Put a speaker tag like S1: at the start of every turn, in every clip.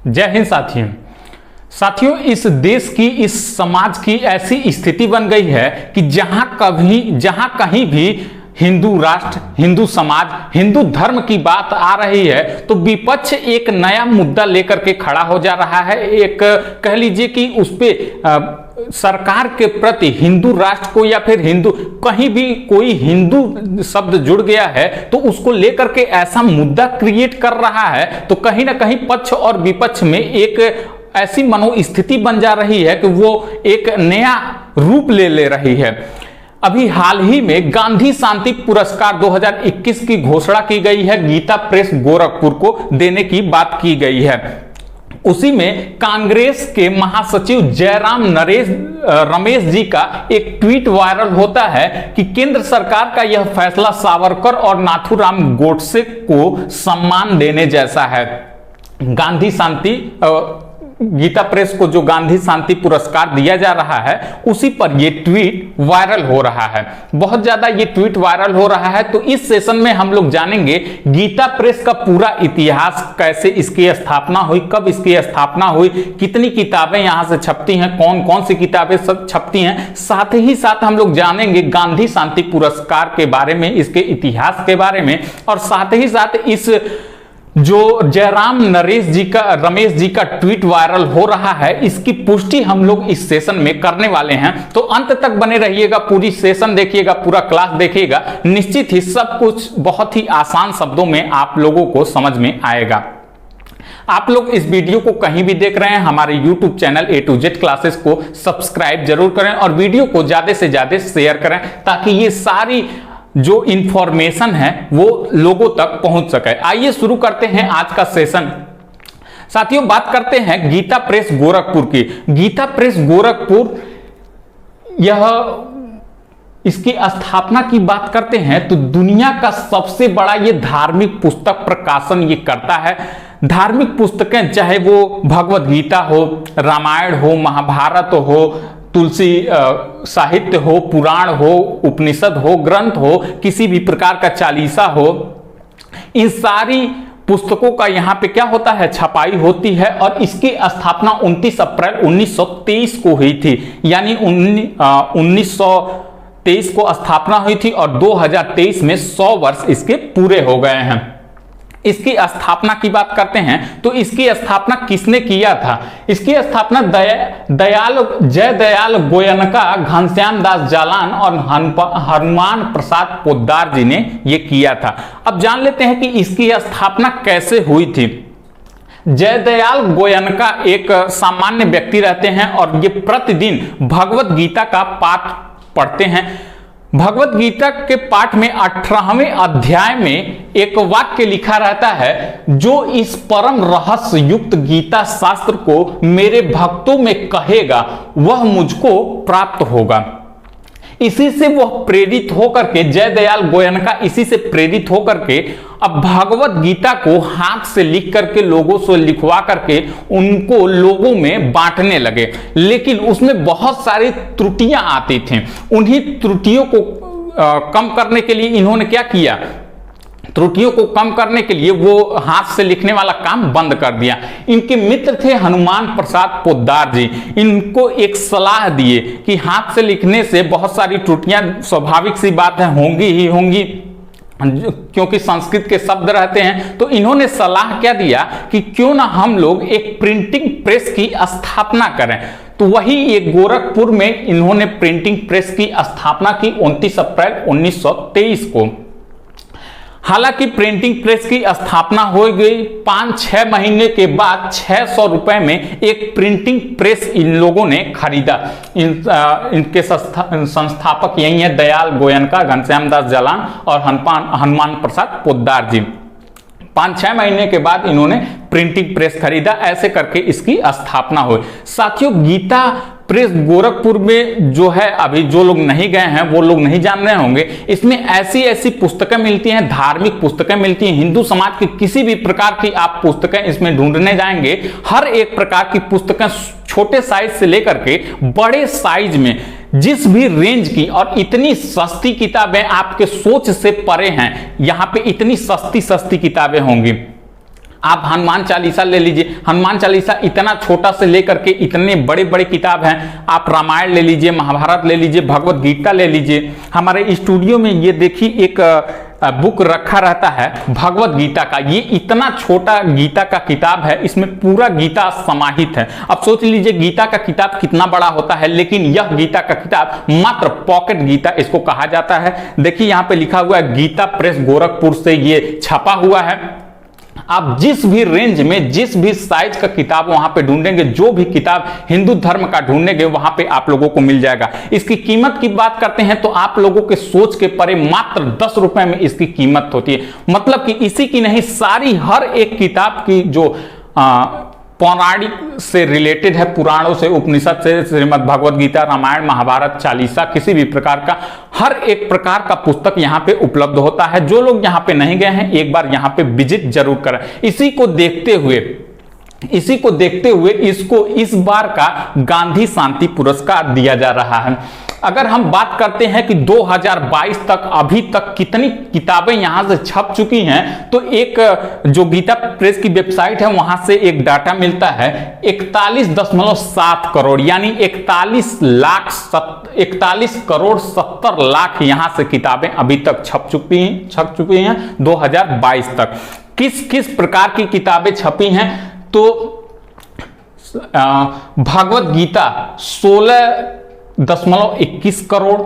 S1: जय हिंद साथियों, इस देश की, इस समाज की ऐसी स्थिति बन गई है कि जहां कहीं भी हिंदू राष्ट्र, हिंदू समाज, हिंदू धर्म की बात आ रही है तो विपक्ष एक नया मुद्दा लेकर के खड़ा हो जा रहा है। एक कह लीजिए कि उस पे सरकार के प्रति, हिंदू राष्ट्र को या फिर हिंदू, कहीं भी कोई हिंदू शब्द जुड़ गया है तो उसको लेकर के ऐसा मुद्दा क्रिएट कर रहा है, तो कहीं ना कहीं पक्ष और विपक्ष में एक ऐसी मनोस्थिति बन जा रही है कि वो एक नया रूप ले रही है। अभी हाल ही में गांधी शांति पुरस्कार 2021 की घोषणा की गई है, गीता प्रेस गोरखपुर को देने की बात की गई है। उसी में कांग्रेस के महासचिव जयराम रमेश जी का एक ट्वीट वायरल होता है कि केंद्र सरकार का यह फैसला सावरकर और नाथूराम गोडसे को सम्मान देने जैसा है। गांधी शांति गीता प्रेस को जो गांधी शांति पुरस्कार दिया जा रहा है उसी पर यह ट्वीट वायरल हो रहा है, बहुत ज्यादा ये ट्वीट वायरल हो रहा है। तो इस सेशन में हम लोग जानेंगे गीता प्रेस का पूरा इतिहास, कैसे इसकी स्थापना हुई, कब इसकी स्थापना हुई, कितनी किताबें यहां से छपती हैं, कौन कौन सी किताबें सब छपती हैं। साथ ही साथ हम लोग जानेंगे गांधी शांति पुरस्कार के बारे में, इसके इतिहास के बारे में, और साथ ही साथ इस जो जयराम रमेश जी का ट्वीट वायरल हो रहा है, इसकी पुष्टि हम लोग इस सेशन में करने वाले हैं। तो अंत तक बने रहिएगा, पूरी सेशन देखिएगा, पूरा क्लास देखिएगा, निश्चित ही सब कुछ बहुत ही आसान शब्दों में आप लोगों को समझ में आएगा। आप लोग इस वीडियो को कहीं भी देख रहे हैं, हमारे YouTube channel A to Z classes को सब्सक्राइब जरूर करें और वीडियो को ज्यादा से ज्यादा शेयर करें ताकि ये सारी जो इंफॉर्मेशन है वो लोगों तक पहुंच सके। आइए शुरू करते हैं आज का सेशन। साथियों, बात करते हैं गीता प्रेस गोरखपुर की। गीता प्रेस गोरखपुर, इसकी स्थापना की बात करते हैं तो दुनिया का सबसे बड़ा ये धार्मिक पुस्तक प्रकाशन ये करता है। धार्मिक पुस्तकें, चाहे वो भगवत गीता हो, रामायण हो, महाभारत हो, तुलसी साहित्य हो, पुराण हो, उपनिषद हो, ग्रंथ हो, किसी भी प्रकार का चालीसा हो, इन सारी पुस्तकों का यहाँ पे क्या होता है, छपाई होती है। और इसकी स्थापना 29 अप्रैल 1923 को हुई थी, यानी 1923 को स्थापना हुई थी और 2023 में 100 वर्ष इसके पूरे हो गए हैं। इसकी स्थापना की बात करते हैं तो इसकी स्थापना किसने किया था? इसकी स्थापना जय दयाल गोयनका, घनश्याम दास जालान और हनुमान प्रसाद पोद्दार जी ने यह किया था। अब जान लेते हैं कि इसकी स्थापना कैसे हुई थी। जय दयाल गोयनका एक सामान्य व्यक्ति रहते हैं और ये प्रतिदिन भगवत गीता का पाठ पढ़ते हैं। भगवत गीता के पाठ में 18वें अध्याय में एक वाक्य लिखा रहता है, जो इस परम रहस्य युक्त गीता शास्त्र को मेरे भक्तों में कहेगा वह मुझको प्राप्त होगा। इसी से वह प्रेरित होकर के, जय दयाल गोयनका इसी से प्रेरित होकर के अब भगवत गीता को हाथ से लिख करके, लोगों से लिखवा करके उनको लोगों में बांटने लगे। लेकिन उसमें बहुत सारी त्रुटियां आती थीं। उन्हीं त्रुटियों को कम करने के लिए इन्होंने क्या किया, त्रुटियों को कम करने के लिए वो हाथ से लिखने वाला काम बंद कर दिया। इनके मित्र थे हनुमान प्रसाद पोद्दार जी। इनको एक सलाह दिए कि हाथ से लिखने से बहुत सारी त्रुटियां, स्वाभाविक सी बात है, होंगी ही होंगी, क्योंकि संस्कृत के शब्द रहते हैं। तो इन्होंने सलाह क्या दिया कि क्यों ना हम लोग एक प्रिंटिंग प्रेस की स्थापना करें। तो वही एक गोरखपुर में इन्होंने प्रिंटिंग प्रेस की स्थापना की 29 अप्रैल 1923 को। हालांकि प्रिंटिंग प्रेस की स्थापना हो गई, 5-6 महीने के बाद 600 रुपए में एक प्रिंटिंग प्रेस इन लोगों ने खरीदा। इनके संस्थापक यही है, दयाल गोयनका, घनश्याम दास जालान और हनुमान प्रसाद पोद्दार जी। 5-6 महीने के बाद इन्होंने प्रिंटिंग प्रेस खरीदा, ऐसे करके इसकी स्थापना हुई। साथियों, गीता प्रेस गोरखपुर में जो है, अभी जो लोग नहीं गए हैं वो लोग नहीं जान रहे होंगे, इसमें ऐसी ऐसी पुस्तकें मिलती हैं, धार्मिक पुस्तकें मिलती हैं। हिंदू समाज की किसी भी प्रकार की आप पुस्तकें इसमें ढूंढने जाएंगे, हर एक प्रकार की पुस्तकें, छोटे साइज से लेकर के बड़े साइज में, जिस भी रेंज की, और इतनी सस्ती किताबें आपके सोच से परे हैं। यहां पे इतनी सस्ती किताबें होंगी। आप हनुमान चालीसा ले लीजिए, हनुमान चालीसा इतना छोटा से लेकर के इतने बड़े बड़े किताब हैं। आप रामायण ले लीजिए, महाभारत ले लीजिए, भगवत गीता ले लीजिए। हमारे स्टूडियो में ये देखिए एक बुक रखा रहता है भगवत गीता का। ये इतना छोटा गीता का किताब है, इसमें पूरा गीता समाहित है। अब सोच लीजिए गीता का किताब कितना बड़ा होता है, लेकिन यह गीता का किताब मात्र पॉकेट गीता इसको कहा जाता है। देखिए यहाँ पे लिखा हुआ है गीता प्रेस गोरखपुर से ये छपा हुआ है। आप जिस भी रेंज में जिस भी साइज का किताब वहां पे ढूंढेंगे, जो भी किताब हिंदू धर्म का ढूंढेंगे वहां पे आप लोगों को मिल जाएगा। इसकी कीमत की बात करते हैं तो आप लोगों के सोच के परे मात्र 10 रुपए में इसकी कीमत होती है। मतलब कि इसी की नहीं, सारी हर एक किताब की जो पौराणिक से रिलेटेड है, पुराणों से, उपनिषद से, श्रीमद् भगवत गीता, रामायण, महाभारत, चालीसा, किसी भी प्रकार का हर एक प्रकार का पुस्तक यहाँ पे उपलब्ध होता है। जो लोग यहाँ पे नहीं गए हैं एक बार यहाँ पे विजिट जरूर करें। इसी को देखते हुए इसको इस बार का गांधी शांति पुरस्कार दिया जा रहा है। अगर हम बात करते हैं कि 2022 तक अभी तक कितनी किताबें यहां से छप चुकी हैं, तो एक जो गीता प्रेस की वेबसाइट है वहां से एक डाटा मिलता है 41.7 करोड़, यानी 41 करोड़ 70 लाख यहां से किताबें अभी तक छप चुकी हैं 2022 तक। किस किस प्रकार की किताबें छपी हैं, तो भगवत गीता 16.21 करोड़,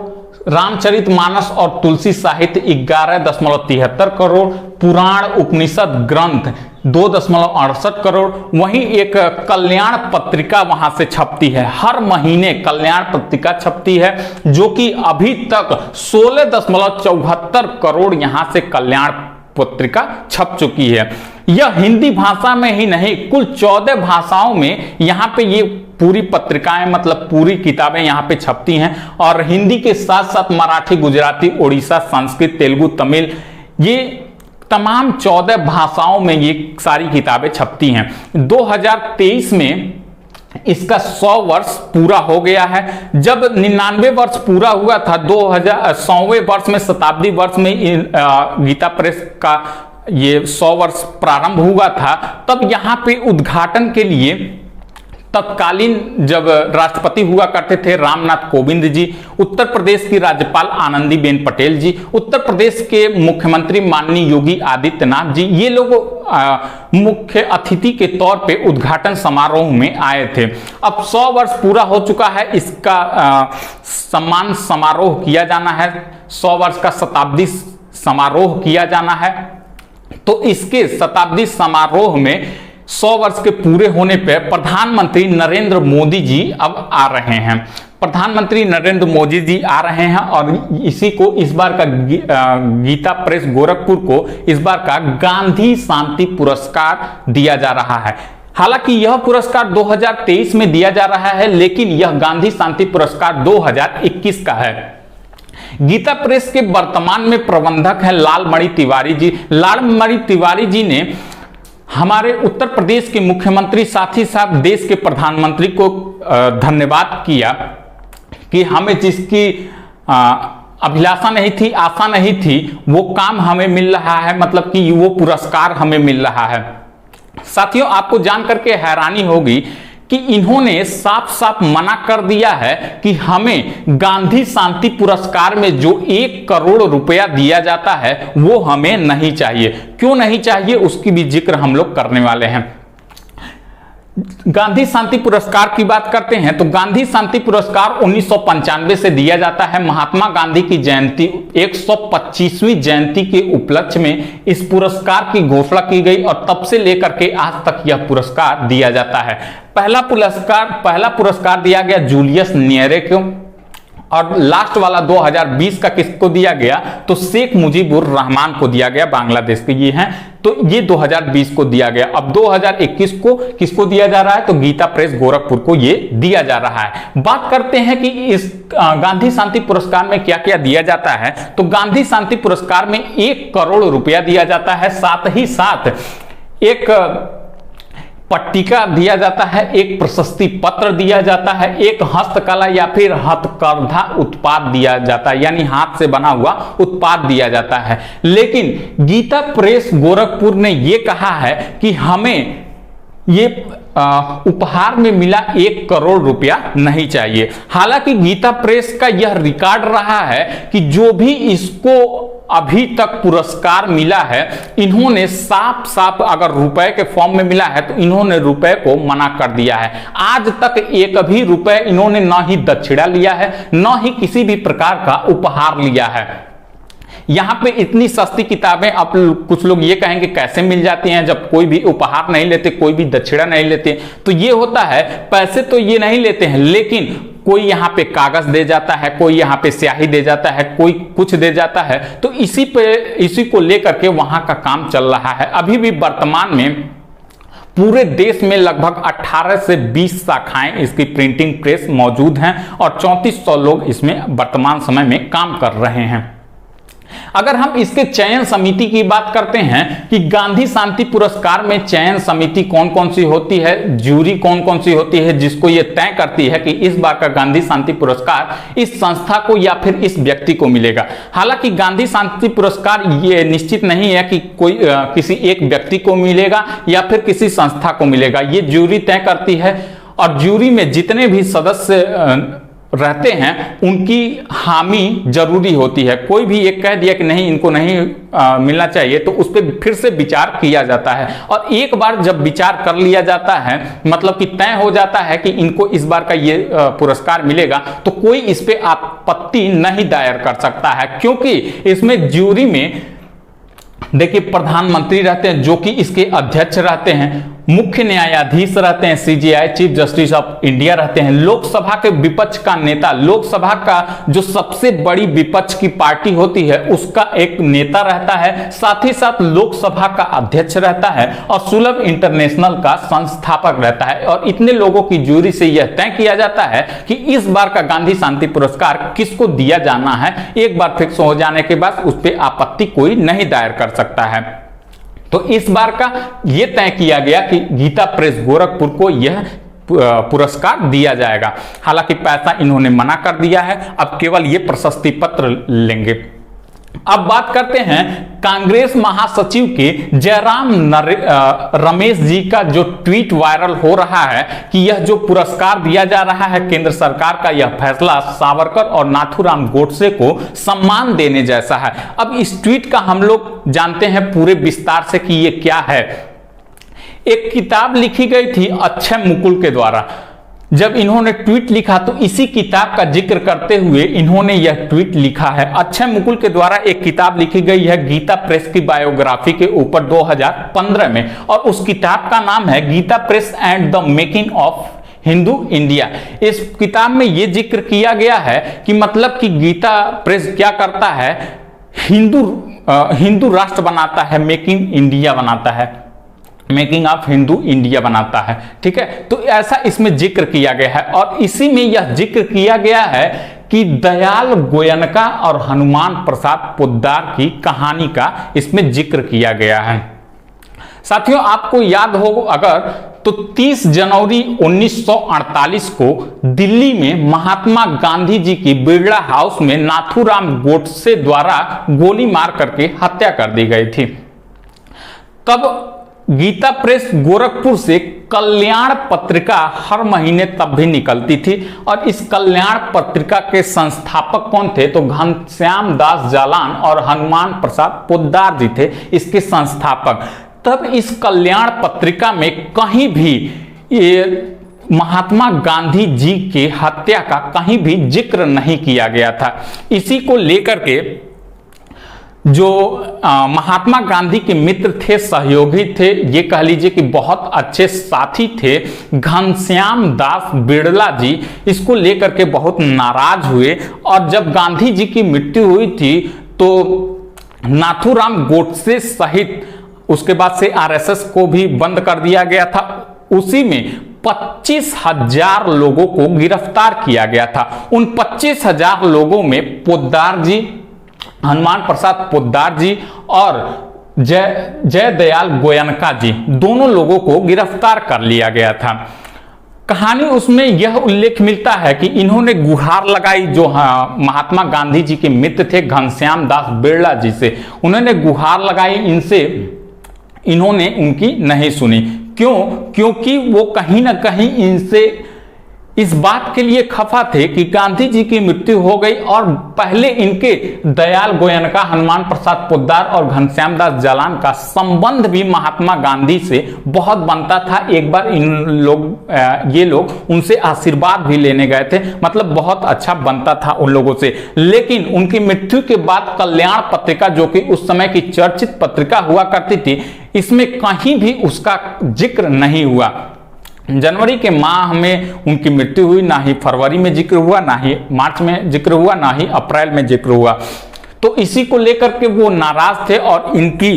S1: रामचरितमानस और तुलसी साहित्य 11.73 करोड़, पुराण उपनिषद ग्रंथ 2.68 करोड़। वहीं एक कल्याण पत्रिका वहां से छपती है, हर महीने कल्याण पत्रिका छपती है, जो कि अभी तक 16.74 करोड़ यहां से कल्याण पत्रिका छप चुकी है। यह हिंदी भाषा में ही नहीं, कुल 14 भाषाओं में यहां पे ये पूरी पत्रिकाएं, मतलब पूरी किताबें यहां पे छपती हैं। और हिंदी के साथ साथ मराठी, गुजराती, उड़ीसा, संस्कृत, तेलुगु, तमिल, ये तमाम 14 भाषाओं में ये सारी किताबें छपती हैं। 2023 में इसका 100 वर्ष पूरा हो गया है। जब 99 वर्ष पूरा हुआ था, 100वें वर्ष में, शताब्दी वर्ष में गीता प्रेस का ये 100 वर्ष प्रारंभ हुआ था, तब यहाँ पे उद्घाटन के लिए तत्कालीन जब राष्ट्रपति हुआ करते थे रामनाथ कोविंद जी, उत्तर प्रदेश की राज्यपाल आनंदीबेन पटेल जी, उत्तर प्रदेश के मुख्यमंत्री माननीय योगी आदित्यनाथ जी, ये लोग मुख्य अतिथि के तौर पे उद्घाटन समारोह में आए थे। अब 100 वर्ष पूरा हो चुका है, इसका सम्मान समारोह किया जाना है, 100 वर्ष का शताब्दी समारोह किया जाना है। तो इसके शताब्दी समारोह में 100 वर्ष के पूरे होने पर प्रधानमंत्री नरेंद्र मोदी जी अब आ रहे हैं। प्रधानमंत्री नरेंद्र मोदी जी आ रहे हैं और इसी को इस बार का गीता प्रेस गोरखपुर को इस बार का गांधी शांति पुरस्कार दिया जा रहा है। हालांकि यह पुरस्कार 2023 में दिया जा रहा है, लेकिन यह गांधी शांति पुरस्कार 2021 का है। गीता प्रेस के वर्तमान में प्रबंधक हैं लालमणि तिवारी जी। लालमणि तिवारी जी ने हमारे उत्तर प्रदेश के मुख्यमंत्री, साथ ही साथ देश के प्रधानमंत्री को धन्यवाद किया कि हमें जिसकी अभिलाषा नहीं थी, आशा नहीं थी, वो काम हमें मिल रहा है, मतलब कि वो पुरस्कार हमें मिल रहा है। साथियों, आपको जानकर के हैरानी होगी कि इन्होंने साफ साफ मना कर दिया है कि हमें गांधी शांति पुरस्कार में जो 1 करोड़ रुपया दिया जाता है वो हमें नहीं चाहिए। क्यों नहीं चाहिए, उसकी भी जिक्र हम लोग करने वाले हैं। गांधी शांति पुरस्कार की बात करते हैं तो गांधी शांति पुरस्कार 1995 से दिया जाता है। महात्मा गांधी की जयंती 125वीं जयंती के उपलक्ष्य में इस पुरस्कार की घोषणा की गई और तब से लेकर के आज तक यह पुरस्कार दिया जाता है। पहला पुरस्कार दिया गया जूलियस न्येरे को, और लास्ट वाला 2020 का किसको दिया गया, तो शेख मुजीबुर रहमान को दिया गया, बांग्लादेश के ये हैं, तो ये 2020 को दिया गया। अब 2021 को किसको दिया जा रहा है, तो गीता प्रेस गोरखपुर को ये दिया जा रहा है। बात करते हैं कि इस गांधी शांति पुरस्कार में क्या क्या दिया जाता है, तो गांधी शांति पुरस्कार में 1 करोड़ रुपया दिया जाता है। साथ ही साथ एक पट्टिका दिया जाता है, एक प्रशस्ति पत्र दिया जाता है, एक हस्तकला या फिर हथकरघा उत्पाद दिया जाता है, यानी हाथ से बना हुआ उत्पाद दिया जाता है। लेकिन गीता प्रेस गोरखपुर ने यह कहा है कि हमें ये उपहार में मिला 1 करोड़ रुपया नहीं चाहिए। हालांकि गीता प्रेस का यह रिकॉर्ड रहा है कि जो भी इसको अभी तक पुरस्कार मिला है, इन्होंने साफ साफ अगर रुपए के फॉर्म में मिला है तो इन्होंने रुपए को मना कर दिया है। आज तक एक भी रुपए इन्होंने न ही दक्षिणा लिया है, न ही किसी भी प्रकार का उपहार लिया है। यहाँ पे इतनी सस्ती किताबें, अब कुछ लोग ये कहेंगे कैसे मिल जाती हैं जब कोई भी उपहार नहीं लेते, कोई भी दक्षिणा नहीं लेते। तो ये होता है, पैसे तो ये नहीं लेते हैं, लेकिन कोई यहाँ पे कागज दे जाता है, कोई यहाँ पे स्याही दे जाता है, कोई कुछ दे जाता है। तो इसी को लेकर के वहां का काम चल रहा है। अभी भी वर्तमान में पूरे देश में लगभग 18 से 20 शाखाएं इसकी प्रिंटिंग प्रेस मौजूद हैं और 3400 लोग इसमें वर्तमान समय में काम कर रहे हैं। अगर हम इसके चयन समिति की बात करते हैं कि गांधी शांति पुरस्कार में चयन समिति कौन कौन सी होती है, ज्यूरी कौन कौन सी होती है, जिसको ये तय करती है कि इस बार का गांधी शांति पुरस्कार इस संस्था को या फिर इस व्यक्ति को मिलेगा। हालांकि गांधी शांति पुरस्कार ये निश्चित नहीं है कि कोई किसी एक व्यक्ति को मिलेगा या फिर किसी संस्था को मिलेगा, ये ज्यूरी तय करती है। और ज्यूरी में जितने भी सदस्य रहते हैं उनकी हामी जरूरी होती है। कोई भी एक कह दिया कि नहीं इनको नहीं मिलना चाहिए तो उस पर फिर से विचार किया जाता है। और एक बार जब विचार कर लिया जाता है, मतलब कि तय हो जाता है कि इनको इस बार का ये पुरस्कार मिलेगा, तो कोई इस पे आपत्ति नहीं दायर कर सकता है, क्योंकि इसमें ज्यूरी में देखिए प्रधानमंत्री रहते हैं जो कि इसके अध्यक्ष रहते हैं, मुख्य न्यायाधीश रहते हैं, CJI chief justice of India रहते हैं, लोकसभा के विपक्ष का नेता, लोकसभा का जो सबसे बड़ी विपक्ष की पार्टी होती है उसका एक नेता रहता है, साथ ही साथ लोकसभा का अध्यक्ष रहता है और सुलभ इंटरनेशनल का संस्थापक रहता है। और इतने लोगों की जूरी से यह तय किया जाता है कि इस बार का गांधी शांति पुरस्कार किसको दिया जाना है। एक बार फिक्स हो जाने के बाद उस पर आपत्ति कोई नहीं दायर कर सकता है। तो इस बार का यह तय किया गया कि गीता प्रेस गोरखपुर को यह पुरस्कार दिया जाएगा। हालांकि पैसा इन्होंने मना कर दिया है, अब केवल यह प्रशस्ति पत्र लेंगे। अब बात करते हैं कांग्रेस महासचिव के जयराम रमेश जी का जो ट्वीट वायरल हो रहा है कि यह जो पुरस्कार दिया जा रहा है, केंद्र सरकार का यह फैसला सावरकर और नाथूराम गोडसे को सम्मान देने जैसा है। अब इस ट्वीट का हम लोग जानते हैं पूरे विस्तार से कि यह क्या है। एक किताब लिखी गई थी अक्षय मुकुल के द्वारा। जब इन्होंने ट्वीट लिखा तो इसी किताब का जिक्र करते हुए इन्होंने यह ट्वीट लिखा है। अक्षय मुकुल के द्वारा एक किताब लिखी गई है गीता प्रेस की बायोग्राफी के ऊपर 2015 में, और उस किताब का नाम है Gita press and the making of Hindu India. इस किताब में यह जिक्र किया गया है कि मतलब कि गीता प्रेस क्या करता है, हिंदू राष्ट्र बनाता है, मेकिंग इंडिया बनाता है, मेकिंग ऑफ हिंदू इंडिया बनाता है। ठीक है, तो ऐसा इसमें जिक्र किया गया है। और इसी में यह जिक्र किया गया है कि दयाल गोयनका और हनुमान प्रसाद पोद्दार की कहानी का इसमें जिक्र किया गया है। साथियों, आपको याद हो अगर तो 30 जनवरी 1948 को दिल्ली में महात्मा गांधी जी की बिरला हाउस में नाथूराम गोडसे द्वारा गोली मार करके हत्या कर दी गई थी। तब गीता प्रेस गोरखपुर से कल्याण पत्रिका हर महीने तब भी निकलती थी, और इस कल्याण पत्रिका के संस्थापक कौन थे तो घनश्याम दास जालान और हनुमान प्रसाद पोद्दार जी थे इसके संस्थापक। तब इस कल्याण पत्रिका में कहीं भी ये महात्मा गांधी जी के हत्या का कहीं भी जिक्र नहीं किया गया था। इसी को लेकर के जो महात्मा गांधी के मित्र थे, सहयोगी थे, ये कह लीजिए कि बहुत अच्छे साथी थे, घनश्याम दास बिरला जी, इसको लेकर के बहुत नाराज हुए। और जब गांधी जी की मृत्यु हुई थी तो नाथूराम गोडसे सहित उसके बाद से आरएसएस को भी बंद कर दिया गया था। उसी में 25,000 लोगों को गिरफ्तार किया गया था। उन 25,000 लोगों में पोद्दार जी, हनुमान प्रसाद पोद्दार जी और जयदयाल गोयनका जी, दोनों लोगों को गिरफ्तार कर लिया गया था। कहानी उसमें यह उल्लेख मिलता है कि इन्होंने गुहार लगाई जो महात्मा गांधी जी के मित्र थे घनश्याम दास बिरला जी से, उन्होंने गुहार लगाई इनसे, इन्होंने उनकी नहीं सुनी। क्यों? क्योंकि वो कहीं ना कहीं इनसे इस बात के लिए खफा थे कि गांधी जी की मृत्यु हो गई और पहले इनके दयाल गोयनका, हनुमान प्रसाद पोद्दार और घनश्याम दास जालान का संबंध भी महात्मा गांधी से बहुत बनता था। एक बार ये लोग उनसे आशीर्वाद भी लेने गए थे, मतलब बहुत अच्छा बनता था उन लोगों से। लेकिन उनकी मृत्यु के बाद कल्याण पत्रिका, जो कि उस समय की चर्चित पत्रिका हुआ करती थी, इसमें कहीं भी उसका जिक्र नहीं हुआ। जनवरी के माह में उनकी मृत्यु हुई, ना ही फरवरी में जिक्र हुआ, ना ही मार्च में जिक्र हुआ, ना ही अप्रैल में जिक्र हुआ। तो इसी को लेकर के वो नाराज थे और इनकी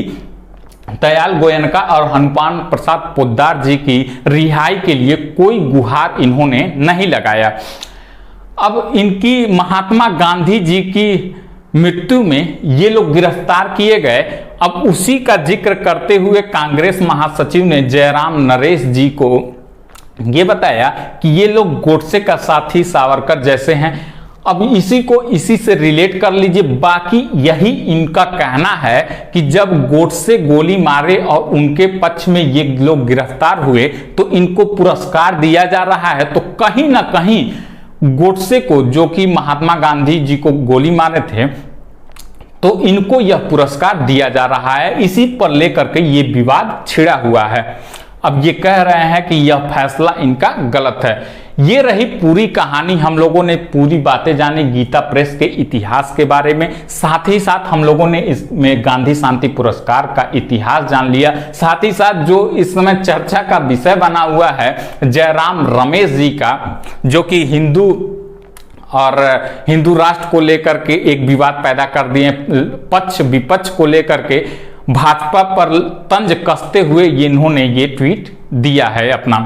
S1: दयाल गोयनका और हनुमान प्रसाद पोद्दार जी की रिहाई के लिए कोई गुहार इन्होंने नहीं लगाया। अब इनकी महात्मा गांधी जी की मृत्यु में ये लोग गिरफ्तार किए गए। अब उसी का जिक्र करते हुए कांग्रेस महासचिव ने जयराम नरेश जी को ये बताया कि ये लोग गोडसे का साथी सावरकर जैसे हैं। अब इसी से रिलेट कर लीजिए। बाकी यही इनका कहना है कि जब गोडसे गोली मारे और उनके पक्ष में ये लोग गिरफ्तार हुए तो इनको पुरस्कार दिया जा रहा है। तो कहीं ना कहीं गोडसे को, जो कि महात्मा गांधी जी को गोली मारे थे, तो इनको यह पुरस्कार दिया जा रहा है। इसी पर लेकर के ये विवाद छिड़ा हुआ है। अब ये कह रहे हैं कि यह फैसला इनका गलत है। ये रही पूरी कहानी। हम लोगों ने पूरी बातें जानी गीता प्रेस के इतिहास के बारे में, साथ ही साथ हम लोगों ने इसमें गांधी शांति पुरस्कार का इतिहास जान लिया। साथ ही साथ जो इस समय चर्चा का विषय बना हुआ है जयराम रमेश जी का, जो कि हिंदू और हिंदू राष्ट्र को लेकर के एक विवाद पैदा कर दिए, पक्ष विपक्ष को लेकर के भाजपा पर तंज कसते हुए इन्होंने ये ट्वीट दिया है अपना।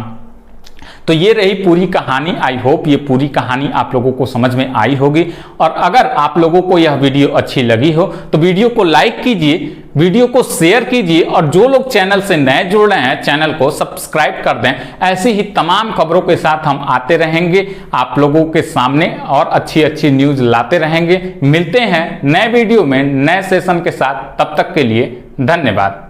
S1: तो ये रही पूरी कहानी। आई होप ये पूरी कहानी आप लोगों को समझ में आई होगी। और अगर आप लोगों को यह वीडियो अच्छी लगी हो तो वीडियो को लाइक कीजिए, वीडियो को शेयर कीजिए और जो लोग चैनल से नए जुड़ रहे हैं चैनल को सब्सक्राइब कर दें। ऐसी ही तमाम खबरों के साथ हम आते रहेंगे आप लोगों के सामने और अच्छी अच्छी न्यूज लाते रहेंगे। मिलते हैं नए वीडियो में नए सेशन के साथ, तब तक के लिए धन्यवाद।